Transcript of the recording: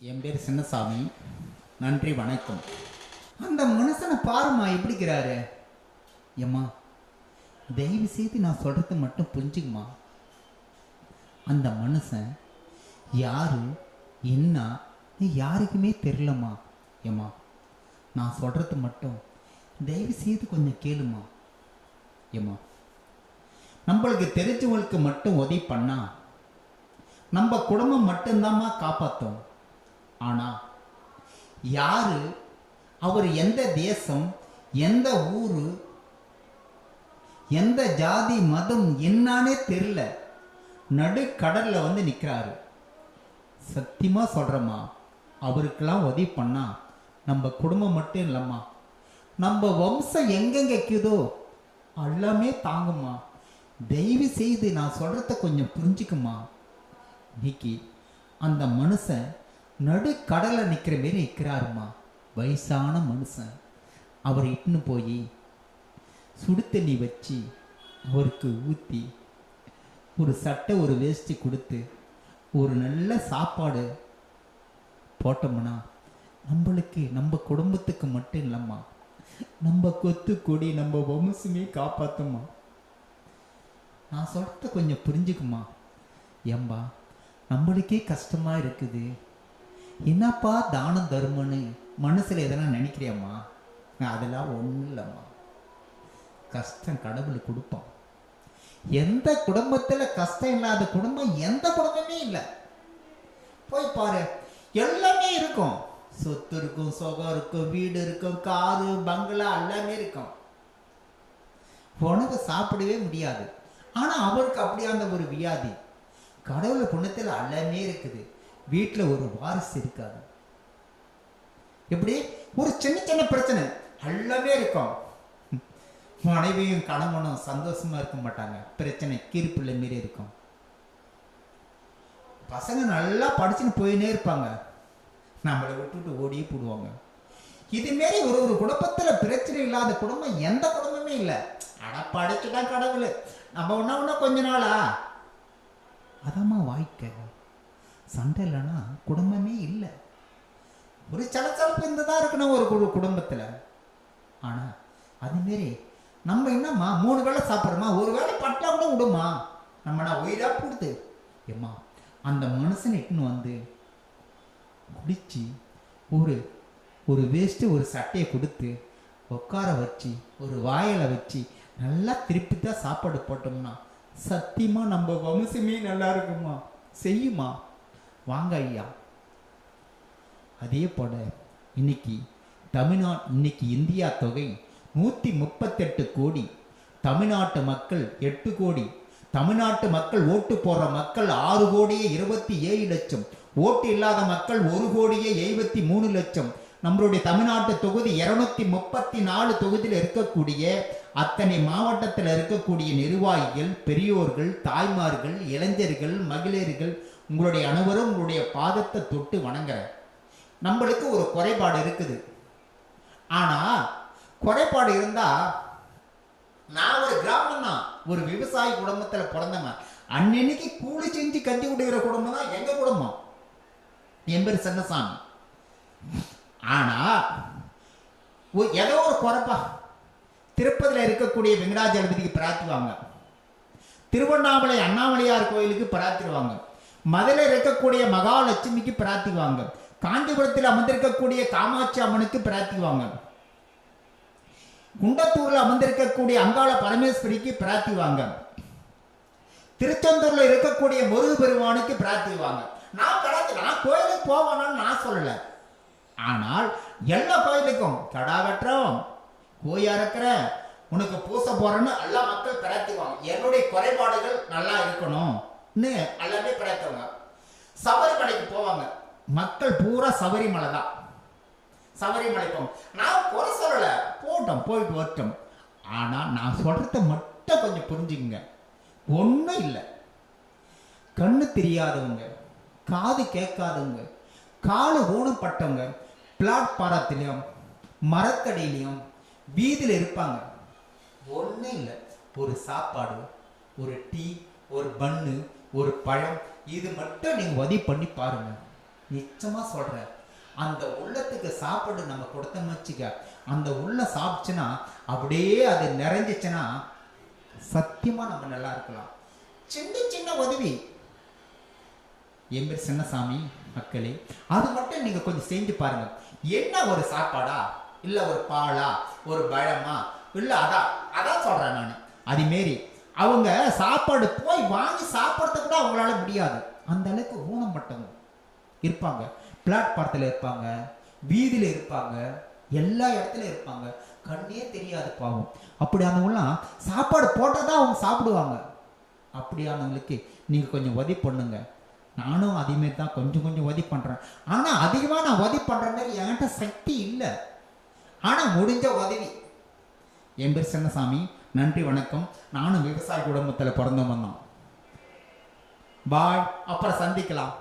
என் பேர் சின்னசாமி. நன்றி, வணக்கம். அந்த மனுஷனை பாருமா எப்படிக்கிறாரு. ஏம்மா, தயவு செய்து நான் சொல்றது மட்டும் புரிஞ்சுக்குமா. அந்த மனுஷன் யாரு என்ன யாருக்குமே தெரியலம்மா. ஏம்மா, நான் சொல்றது மட்டும் தயவு செய்து கொஞ்சம் கேளுமா. ஏம்மா, நம்மளுக்கு தெரிஞ்சவங்களுக்கு மட்டும் உதவி பண்ணா நம்ம குடும்பம் மட்டும்தாம்மா காப்பாற்றும். ஆனா யாரு அவர், எந்த தேசம், எந்த ஊரு, எந்த ஜாதி மதம் என்னானே தெரியல, நடுக்கடல்ல வந்து நிற்கிறாரு. சத்தியமா சொல்றேம்மா, அவருக்கெல்லாம் உதவி பண்ணா நம்ம குடும்பம் மட்டும் இல்லைம்மா, நம்ம வம்சம் எங்கெங்க இருக்குதோ எல்லாமே தாங்குமா. தயவு செய்து நான் சொல்றத கொஞ்சம் புரிஞ்சுக்குமா. இன்னைக்கு அந்த மனுஷன் நடுக்கடலை நிற்கிற மாரி நிற்கிறாருமா. வயசான மனுஷன். அவர் இட்டுன்னு போய் சுடு தண்ணி வச்சு அவருக்கு ஊற்றி ஒரு சட்டை ஒரு வேஷ்டி கொடுத்து ஒரு நல்ல சாப்பாடு போட்டோம்னா நம்மளுக்கு நம்ம குடும்பத்துக்கு மட்டும் இல்லைம்மா, நம்ம கொத்து கொடி நம்ம வம்சமே காப்பாற்றுமா. நான் சொல்கிறத கொஞ்சம் புரிஞ்சுக்குமா. ஏம்பா, நம்மளுக்கே கஷ்டமா இருக்குது, என்னப்பா தானம் தருமன்னு மனசில் எதனா நினைக்கிறியம்மா. அதெல்லாம் ஒன்றும் இல்லைம்மா. கஷ்டம் கடவுள் கொடுப்பான். எந்த குடும்பத்தில் கஷ்டம் இல்லாத குடும்பம் எந்த குடும்பமே இல்லை. போய் பாரு, எல்லாமே இருக்கும். சொத்து இருக்கும், சுகம் இருக்கும், வீடு இருக்கும், காரு பங்களா எல்லாமே இருக்கும். உனக்கு சாப்பிடவே முடியாது. ஆனால் அவருக்கு அப்படியான ஒரு வியாதி. கடவுள் புண்ணத்தில் எல்லாமே இருக்குது. வீட்டில் ஒரு வாரிசு இருக்காது. எப்படி ஒரு சின்ன சின்ன பிரச்சனை எல்லாமே இருக்கும். மனைவியும் கணவனும் சந்தோஷமா இருக்க மாட்டாங்க. பிரச்சனை கீழ்ப்பிள்ளை மாரி இருக்கும். பசங்க நல்லா படிச்சுன்னு போயினே இருப்பாங்க, நம்மளை விட்டுட்டு ஓடியே போடுவாங்க. இதுமாரி ஒரு குடும்பத்தில் பிரச்சனை இல்லாத குடும்பம் எந்த குடும்பமே இல்லை. ஆனால் படிச்சுதான் கடவுள். நம்ம ஒன்றா கொஞ்ச நாளா அதாம்மா வாழ்க்கை. சண்டை இல்லைன்னா குடும்பமே இல்லை. ஒரு சலச்சலப்பு இருந்துதான் இருக்கணும் ஒரு குடும்பத்தில். ஆனால் அதுமாரி நம்ம என்னம்மா 3 வேளை சாப்பிட்றோமா, ஒரு வேளை பட்டா கூட விடுமா. நம்ம நான் உயிராக கொடுத்து ஏம்மா அந்த மனுஷனை இட்டுன்னு வந்து குடிச்சு ஒரு வேஸ்ட்டு ஒரு சட்டையை கொடுத்து உட்கார வச்சு ஒரு வாயில வச்சு நல்லா திருப்பி தான் சாப்பாடு போட்டோம்னா சத்தியமா நம்ம வம்சமே நல்லா இருக்குமா. செய்யுமா. வாங்க ஐயா. அதே போல இன்னைக்கு இன்னைக்கு இந்தியா தொகை 138 கோடி. தமிழ்நாட்டு மக்கள் 8 கோடி. தமிழ்நாட்டு மக்கள் ஓட்டு போடுற மக்கள் 6 கோடியே 27 லட்சம். ஓட்டு இல்லாத மக்கள் 1 கோடியே 73 லட்சம். நம்மளுடைய தமிழ்நாட்டு தொகுதி 234 தொகுதியில் இருக்கக்கூடிய அத்தனை மாவட்டத்தில் இருக்கக்கூடிய நிர்வாகிகள், பெரியோர்கள், தாய்மார்கள், இளைஞர்கள், மகளிர்கள், உங்களுடைய அனைவரும் உங்களுடைய பாதத்தை தொட்டு வணங்குறேன். நம்மளுக்கு ஒரு குறைபாடு இருக்குது. ஆனா குறைபாடு இருந்தா, நான் ஒரு கிராமம் தான், ஒரு விவசாய குடும்பத்தில் பிறந்தவன். அன்னைக்கு கூலி செஞ்சு கஞ்சி குடிக்கிற குடும்பம் தான் எங்க குடும்பம். என் பேர் சின்னசாமி. ஆனா ஏதோ ஒரு குறைப்பா. திருப்பதியில் இருக்கக்கூடிய வெங்கடாஜலபதிக்கு பிரார்த்திவாங்க, திருவண்ணாமலை அண்ணாமலையார் கோயிலுக்கு பிரார்த்திடுவாங்க, மதுரை இருக்கக்கூடிய மகாலட்சுமிக்கு பிரார்த்திவாங்க, காஞ்சிபுரத்தில் அமர்ந்திருக்கக்கூடிய காமாட்சி அம்மனுக்கு பிரார்த்திவாங்க, குண்டத்தூர்ல அமர்ந்திருக்கக்கூடிய அங்காள பரமேஸ்வரிக்கு பிரார்த்திவாங்க, திருச்செந்தூர்ல இருக்கக்கூடிய முருகு பெருமானுக்கு பிரார்த்திவாங்க. நான் கோயிலுக்கு போவானான்னு நான் சொல்லல. ஆனால் எல்லா கோயிலுக்கும் கடா வெட்டுறோம், கோயா இருக்கிற, உனக்கு பூச போறேன்னு எல்லா மக்கள் பிரார்த்திவாங்க. என்னுடைய குறைபாடுகள் நல்லா இருக்கணும்னு எல்லாமே பிரார்த்துவாங்க. சபரிமலைக்கு போவாங்க, மக்கள் பூரா சபரிமலை தான். சபரிமலை போவோம். நான் குறை சொல்லல, போட்டோம், போயிட்டு வரட்டும். ஆனா நான் சொல்றத மட்டும் கொஞ்சம் புரிஞ்சுக்குங்க. ஒன்றும் இல்லை. கண்ணு தெரியாதவங்க, காது கேட்காதவங்க, காலு ஊனப்பட்டவங்க பிளாட்பாரத்திலையும் மரத்தடியிலையும் வீதியில் இருப்பாங்க. ஒன்றும் இல்லை, ஒரு சாப்பாடு, ஒரு டீ, ஒரு பன்னு, ஒரு பழம், இது மட்டும் நீங்கள் உதவி பண்ணி பாருங்க. நிச்சயமா சொல்றேன், அந்த உள்ளத்துக்கு சாப்பாடு நம்ம கொடுத்தோம்னு வச்சுக்க, அந்த உள்ள சாப்பிச்சுன்னா அப்படியே அது நிறைஞ்சிச்சுன்னா சத்தியமா நம்ம நல்லா இருக்கலாம். சின்ன சின்ன உதவி, என் பேர் சின்னசாமி மக்களே, அது மட்டும் நீங்க கொஞ்சம் செஞ்சு பாருங்க. என்ன ஒரு சாப்பாடா, இல்ல ஒரு பாலா, ஒரு பழமா, இல்ல அதான் சொல்றேன் நான். அது மாரி அவங்க சாப்பாடு போய் வாங்கி சாப்பிட்றது கூட அவங்களால முடியாது. அந்த அளவுக்கு ஊனப்பட்டவங்க இருப்பாங்க, பிளாட்பாரத்தில் இருப்பாங்க, வீதியில் இருப்பாங்க, எல்லா இடத்துலையும் இருப்பாங்க, கண்ணே தெரியாது பாவம். அப்படியானவங்களாம் சாப்பாடு போட்டால் தான் அவங்க சாப்பிடுவாங்க. அப்படியானவங்களுக்கு நீங்கள் கொஞ்சம் உதவி பண்ணுங்க. நானும் அதேமாரி தான் கொஞ்சம் கொஞ்சம் உதவி பண்ணுறேன். ஆனால் அதிகமாக நான் உதவி பண்ணுற மாதிரி என்கிட்ட சக்தி இல்லை. ஆனால் முடிஞ்ச உதவி. என் பேர் சின்னசாமி, நன்றி வணக்கம். நானும் விவசாய குடும்பத்தில் பிறந்தவன் தான். பாய், அப்புறம் சந்திக்கலாம்.